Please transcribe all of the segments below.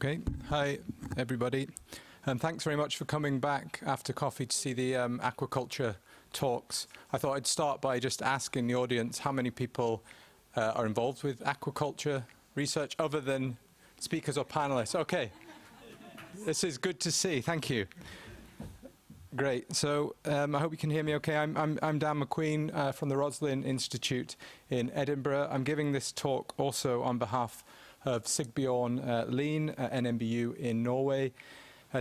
Okay, hi everybody, and thanks very much for coming back after coffee to see the aquaculture talks. I thought I'd start by just asking the audience how many people are involved with aquaculture research other than speakers or panelists. Okay, this is good to see, thank you. Great, so I hope you can hear me okay. I'm Dan Macqueen from the Roslin Institute in Edinburgh. I'm giving this talk also on behalf of Sigbjørn Lien at NMBU in Norway.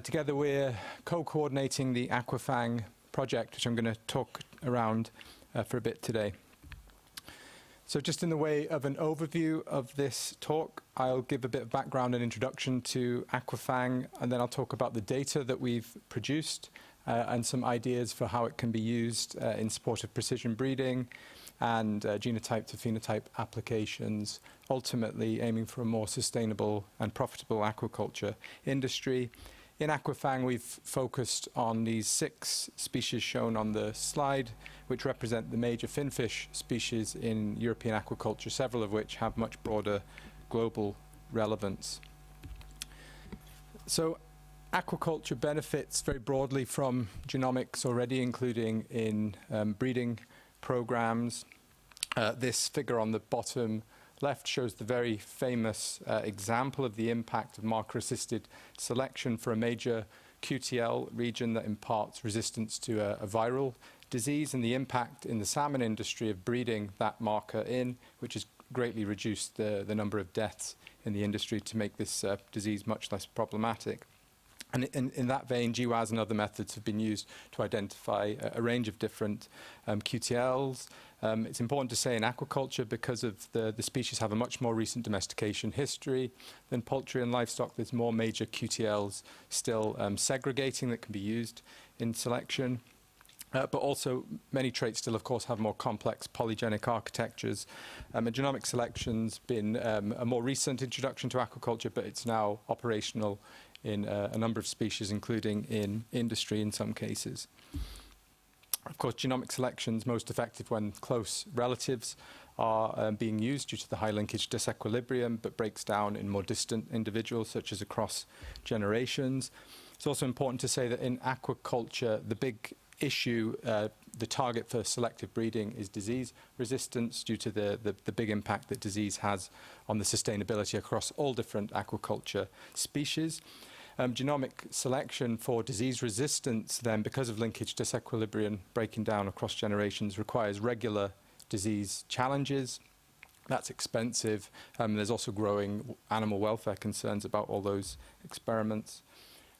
Together we're co-coordinating the AQUA-FAANG project, which I'm going to talk around for a bit today. So just in the way of an overview of this talk, I'll give a bit of background and introduction to AQUA-FAANG, and then I'll talk about the data that we've produced and some ideas for how it can be used in support of precision breeding and genotype-to-phenotype applications, ultimately aiming for a more sustainable and profitable aquaculture industry. In AQUA-FAANG, we've focused on these 6 species shown on the slide, which represent the major finfish species in European aquaculture, several of which have much broader global relevance. So aquaculture benefits very broadly from genomics already, including in breeding programs. This figure on the bottom left shows the very famous example of the impact of marker-assisted selection for a major QTL region that imparts resistance to a viral disease, and the impact in the salmon industry of breeding that marker in, which has greatly reduced the number of deaths in the industry to make this disease much less problematic. And in that vein, GWAS and other methods have been used to identify a range of different QTLs. It's important to say in aquaculture, because of the species have a much more recent domestication history than poultry and livestock, there's more major QTLs still segregating that can be used in selection. But also many traits still, of course, have more complex polygenic architectures. And genomic selection's been a more recent introduction to aquaculture, but it's now operational in a number of species, including in industry in some cases. Of course, genomic selection is most effective when close relatives are being used due to the high linkage disequilibrium, but breaks down in more distant individuals, such as across generations. It's also important to say that in aquaculture, the big issue, the target for selective breeding is disease resistance due to the big impact that disease has on the sustainability across all different aquaculture species. Genomic selection for disease resistance then, because of linkage disequilibrium breaking down across generations, requires regular disease challenges. That's expensive. There's also growing animal welfare concerns about all those experiments.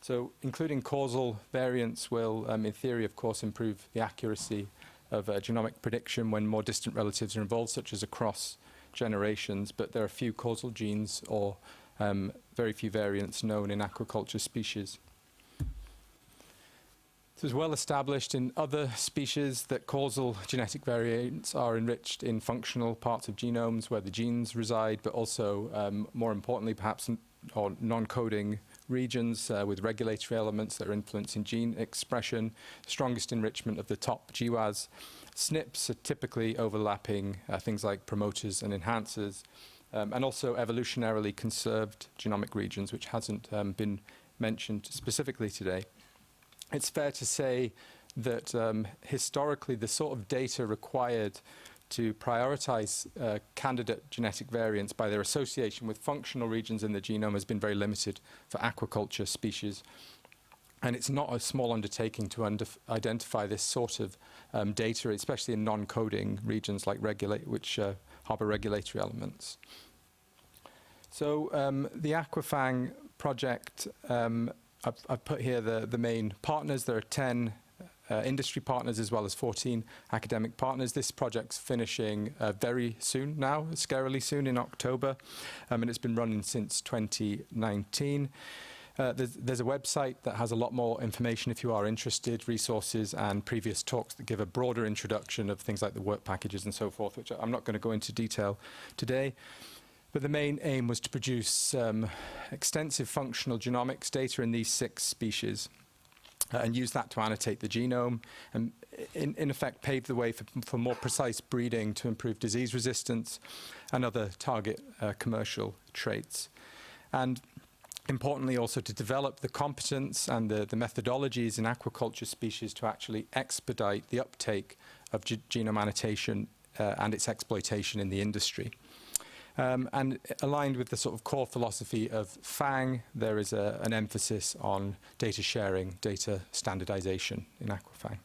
So including causal variants will, in theory, of course, improve the accuracy of genomic prediction when more distant relatives are involved, such as across generations, but there are few causal genes or very few variants known in aquaculture species. So it's well established in other species that causal genetic variants are enriched in functional parts of genomes where the genes reside, but also, more importantly, perhaps, or non-coding regions with regulatory elements that are influencing gene expression. Strongest enrichment of the top GWAS SNPs are typically overlapping things like promoters and enhancers, and also evolutionarily conserved genomic regions, which hasn't been mentioned specifically today. It's fair to say that historically the sort of data required to prioritize candidate genetic variants by their association with functional regions in the genome has been very limited for aquaculture species. And it's not a small undertaking to identify this sort of data, especially in non-coding regions like which harbor regulatory elements. So the AQUA-FAANG project, I've put here the main partners. There are 10 industry partners as well as 14 academic partners. This project's finishing very soon now, scarily soon in October, and it's been running since 2019. There's a website that has a lot more information if you are interested, resources and previous talks that give a broader introduction of things like the work packages and so forth, which I'm not going to go into detail today. But the main aim was to produce extensive functional genomics data in these 6 species and use that to annotate the genome and in effect pave the way for more precise breeding to improve disease resistance and other target commercial traits. And importantly also to develop the competence and the methodologies in aquaculture species to actually expedite the uptake of genome annotation and its exploitation in the industry. And aligned with the sort of core philosophy of FAANG, there is an emphasis on data sharing, data standardization in AQUA-FAANG.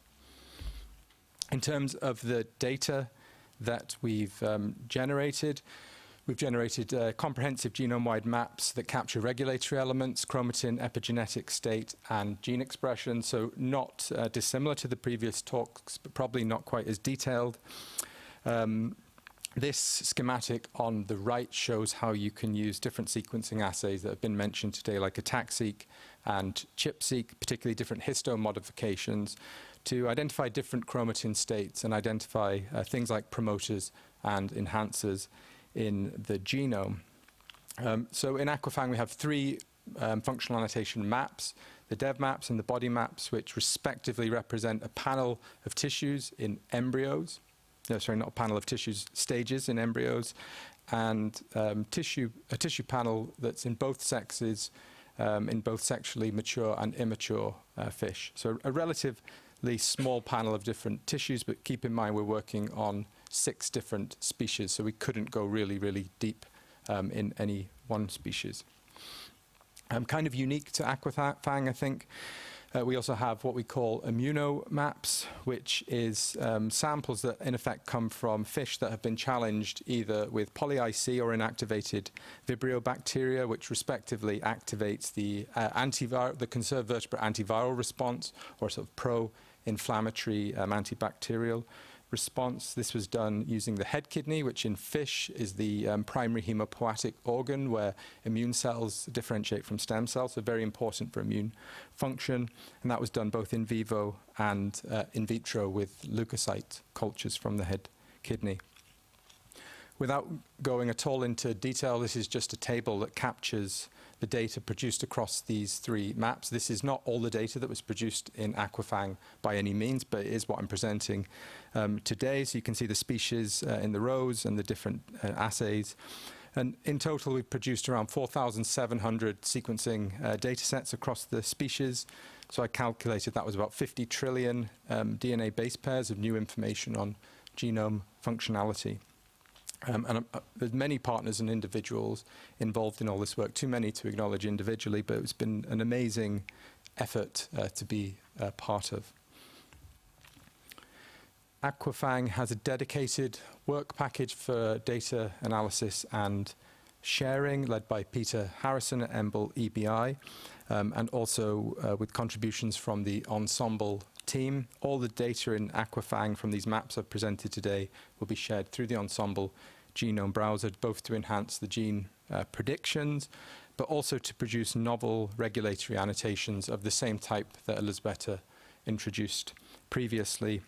In terms of the data that we've generated comprehensive genome-wide maps that capture regulatory elements, chromatin, epigenetic state, and gene expression, so not dissimilar to the previous talks, but probably not quite as detailed. This schematic on the right shows how you can use different sequencing assays that have been mentioned today, like ATAC-seq and ChIP-seq, particularly different histone modifications, to identify different chromatin states and identify things like promoters and enhancers in the genome. So in AQUA-FAANG we have three functional annotation maps, the dev maps and the body maps, which respectively represent a panel of tissues in embryos. No, sorry, not a panel of tissues, stages in embryos, and a tissue panel that's in both sexes, in both sexually mature and immature fish. So a relatively small panel of different tissues, but keep in mind we're working on 6 different species, so we couldn't go really, really deep in any one species. Kind of unique to AQUA-FAANG, I think. We also have what we call immunomaps, which is samples that in effect come from fish that have been challenged either with poly-IC or inactivated Vibrio bacteria, which respectively activates the conserved vertebrate antiviral response or sort of pro-inflammatory antibacterial response. This was done using the head kidney, which in fish is the primary hemopoietic organ where immune cells differentiate from stem cells, so very important for immune function. And that was done both in vivo and in vitro with leukocyte cultures from the head kidney. Without going at all into detail, this is just a table that captures the data produced across these 3 maps. This is not all the data that was produced in AQUA-FAANG by any means, but it is what I'm presenting today. So you can see the species in the rows and the different assays. And in total, we've produced around 4,700 sequencing data sets across the species. So I calculated that was about 50 trillion DNA base pairs of new information on genome functionality. And there's many partners and individuals involved in all this work, too many to acknowledge individually, but it's been an amazing effort to be part of. AQUA-FAANG has a dedicated work package for data analysis and sharing, led by Peter Harrison at EMBL EBI, and also with contributions from the Ensemble team. All the data in AQUA-FAANG from these maps I've presented today will be shared through the Ensemble genome browser, both to enhance the gene predictions, but also to produce novel regulatory annotations of the same type that Elisabetta introduced previously,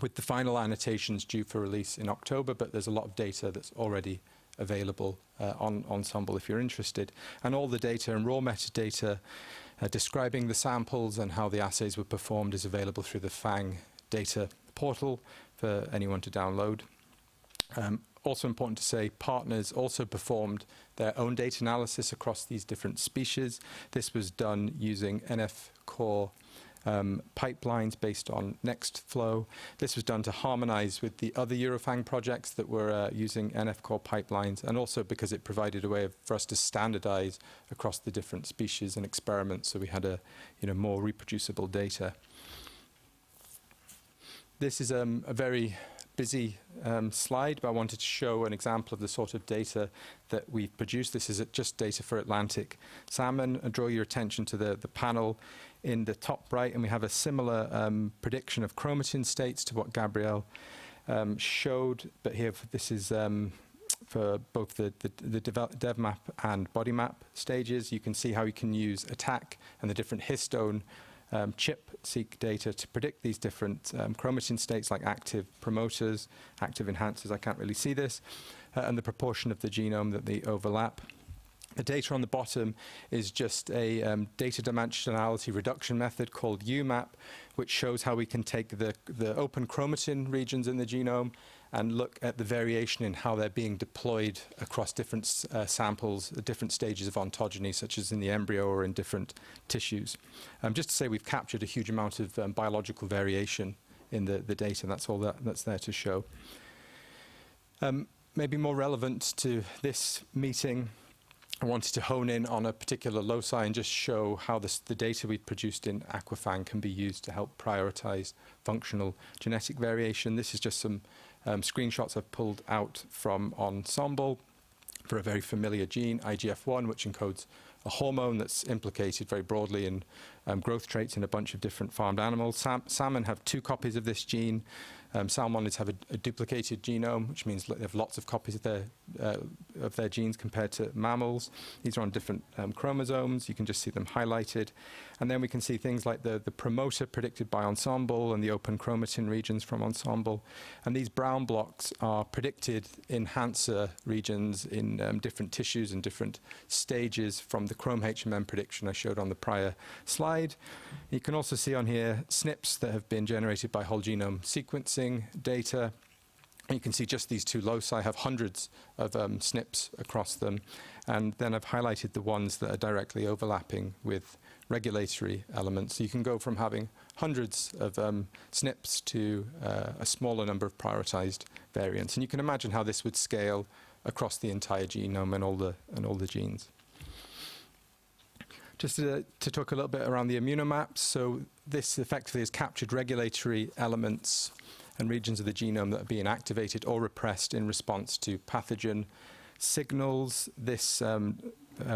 with the final annotations due for release in October, but there's a lot of data that's already available on Ensemble if you're interested. And all the data and raw metadata describing the samples and how the assays were performed is available through the FAANG data portal for anyone to download. Also important to say, partners also performed their own data analysis across these different species. This was done using NF-core pipelines based on Nextflow. This was done to harmonize with the other EuroFAANG projects that were using NF-core pipelines, and also because it provided a way for us to standardize across the different species and experiments, so we had a more reproducible data. This is a very busy slide, but I wanted to show an example of the sort of data that we've produced. This is just data for Atlantic salmon. I draw your attention to the panel in the top right, and we have a similar prediction of chromatin states to what Gabrielle showed, but here this is for both the dev map and body map stages. You can see how you can use ATAC and the different histone ChIP-seq data to predict these different chromatin states, like active promoters, active enhancers, I can't really see this, and the proportion of the genome that they overlap. The data on the bottom is just a data dimensionality reduction method called UMAP, which shows how we can take the open chromatin regions in the genome and look at the variation in how they're being deployed across different samples at different stages of ontogeny, such as in the embryo or in different tissues. Just to say, we've captured a huge amount of biological variation in the data, and that's all that's there to show. Maybe more relevant to this meeting, I wanted to hone in on a particular loci and just show how the data we've produced in AQUA-FAANG can be used to help prioritize functional genetic variation. This is just some screenshots I've pulled out from Ensemble for a very familiar gene, IGF-1, which encodes a hormone that's implicated very broadly in growth traits in a bunch of different farmed animals. Salmon have 2 copies of this gene. Salmonids have a duplicated genome, which means they have lots of copies of their genes compared to mammals. These are on different chromosomes. You can just see them highlighted. And then we can see things like the promoter predicted by Ensemble and the open chromatin regions from Ensemble. And these brown blocks are predicted enhancer regions in different tissues and different stages from the chrome HMM prediction I showed on the prior slide. You can also see on here SNPs that have been generated by whole genome sequencing data. You can see just these 2 loci have hundreds of SNPs across them. And then I've highlighted the ones that are directly overlapping with regulatory elements. So you can go from having hundreds of SNPs to a smaller number of prioritized variants. And you can imagine how this would scale across the entire genome and all the genes. Just to talk a little bit around the immunomaps. So this effectively has captured regulatory elements and regions of the genome that are being activated or repressed in response to pathogen signals. This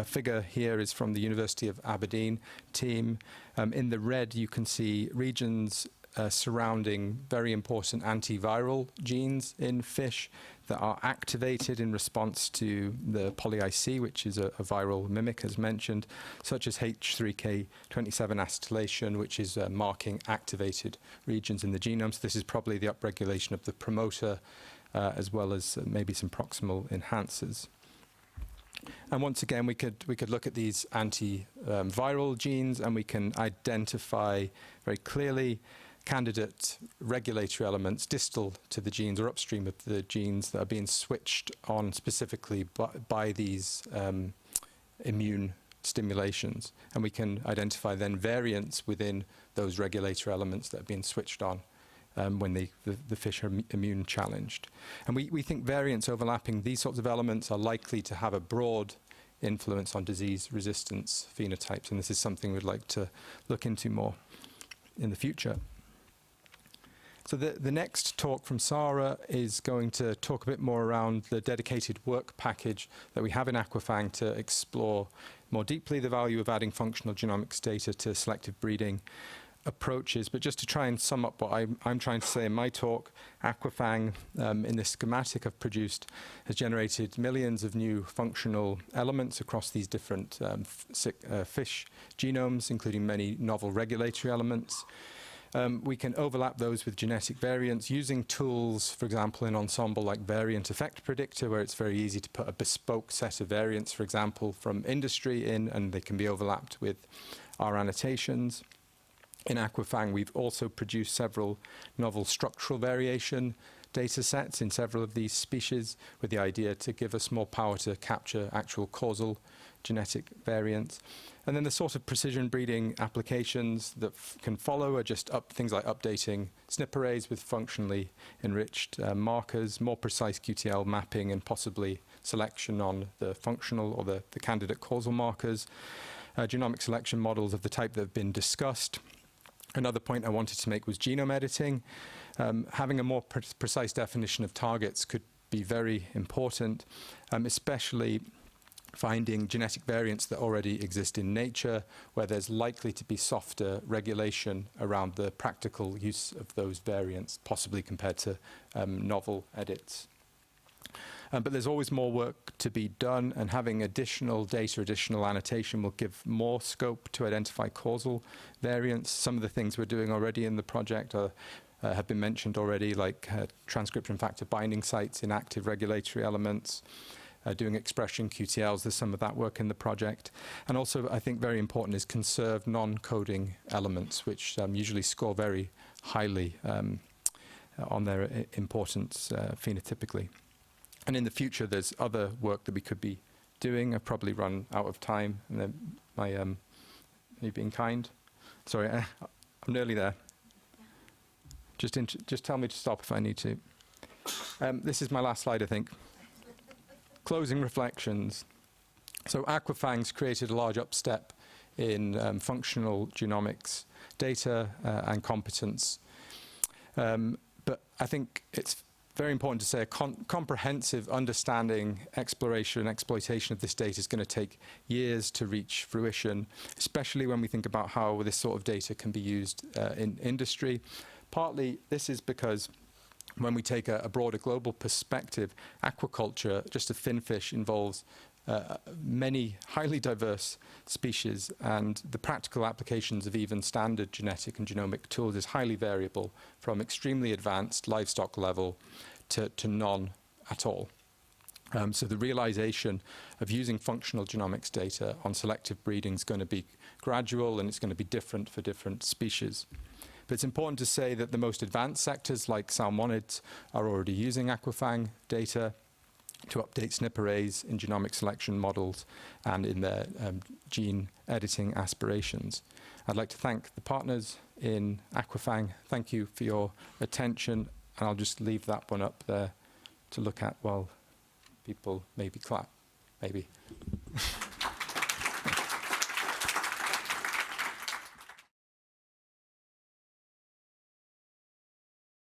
figure here is from the University of Aberdeen team. In the red, you can see regions surrounding very important antiviral genes in fish that are activated in response to the poly-IC, which is a viral mimic, as mentioned, such as H3K27 acetylation, which is marking activated regions in the genome. So this is probably the upregulation of the promoter, as well as maybe some proximal enhancers. And once again, we could look at these antiviral genes, and we can identify very clearly candidate regulatory elements distal to the genes or upstream of the genes that are being switched on specifically by these immune stimulations. And we can identify then variants within those regulatory elements that are being switched on when the fish are immune challenged. And we think variants overlapping these sorts of elements are likely to have a broad influence on disease resistance phenotypes. And this is something we'd like to look into more in the future. So the next talk from Sarah is going to talk a bit more around the dedicated work package that we have in AQUA-FAANG to explore more deeply the value of adding functional genomics data to selective breeding approaches. But just to try and sum up what I'm trying to say in my talk, AQUA-FAANG, in this schematic I've produced, has generated millions of new functional elements across these different fish genomes, including many novel regulatory elements. We can overlap those with genetic variants using tools, for example, in Ensemble like Variant Effect Predictor, where it's very easy to put a bespoke set of variants, for example, from industry in, and they can be overlapped with our annotations. In AQUA-FAANG, we've also produced several novel structural variation data sets in several of these species with the idea to give us more power to capture actual causal genetic variants. And then the sort of precision breeding applications that can follow are just things like updating SNP arrays with functionally enriched markers, more precise QTL mapping, and possibly selection on the functional or the candidate causal markers, genomic selection models of the type that have been discussed. Another point I wanted to make was genome editing. Having a more precise definition of targets could be very important, especially finding genetic variants that already exist in nature, where there's likely to be softer regulation around the practical use of those variants, possibly compared to novel edits. But there's always more work to be done, and having additional data, additional annotation will give more scope to identify causal variants. Some of the things we're doing already in the project have been mentioned already, like transcription factor binding sites in active regulatory elements, doing expression QTLs. There's some of that work in the project. And also, I think very important is conserve non-coding elements, which usually score very highly on their importance phenotypically. And in the future, there's other work that we could be doing. I've probably run out of time. And then you being kind. Sorry, I'm nearly there. Just tell me to stop if I need to. This is my last slide, I think. Closing reflections. So AQUA-FAANG's created a large upstep in functional genomics data and competence. But I think it's very important to say a comprehensive understanding, exploration, and exploitation of this data is going to take years to reach fruition, especially when we think about how this sort of data can be used in industry. Partly, this is because when we take a broader global perspective, aquaculture, just a finfish, involves many highly diverse species, and the practical applications of even standard genetic and genomic tools is highly variable from extremely advanced livestock level to none at all. So the realization of using functional genomics data on selective breeding is going to be gradual, and it's going to be different for different species. But it's important to say that the most advanced sectors like salmonids are already using AQUA-FAANG data to update SNP arrays in genomic selection models and in their gene editing aspirations. I'd like to thank the partners in AQUA-FAANG. Thank you for your attention, and I'll just leave that one up there to look at while people maybe clap, maybe.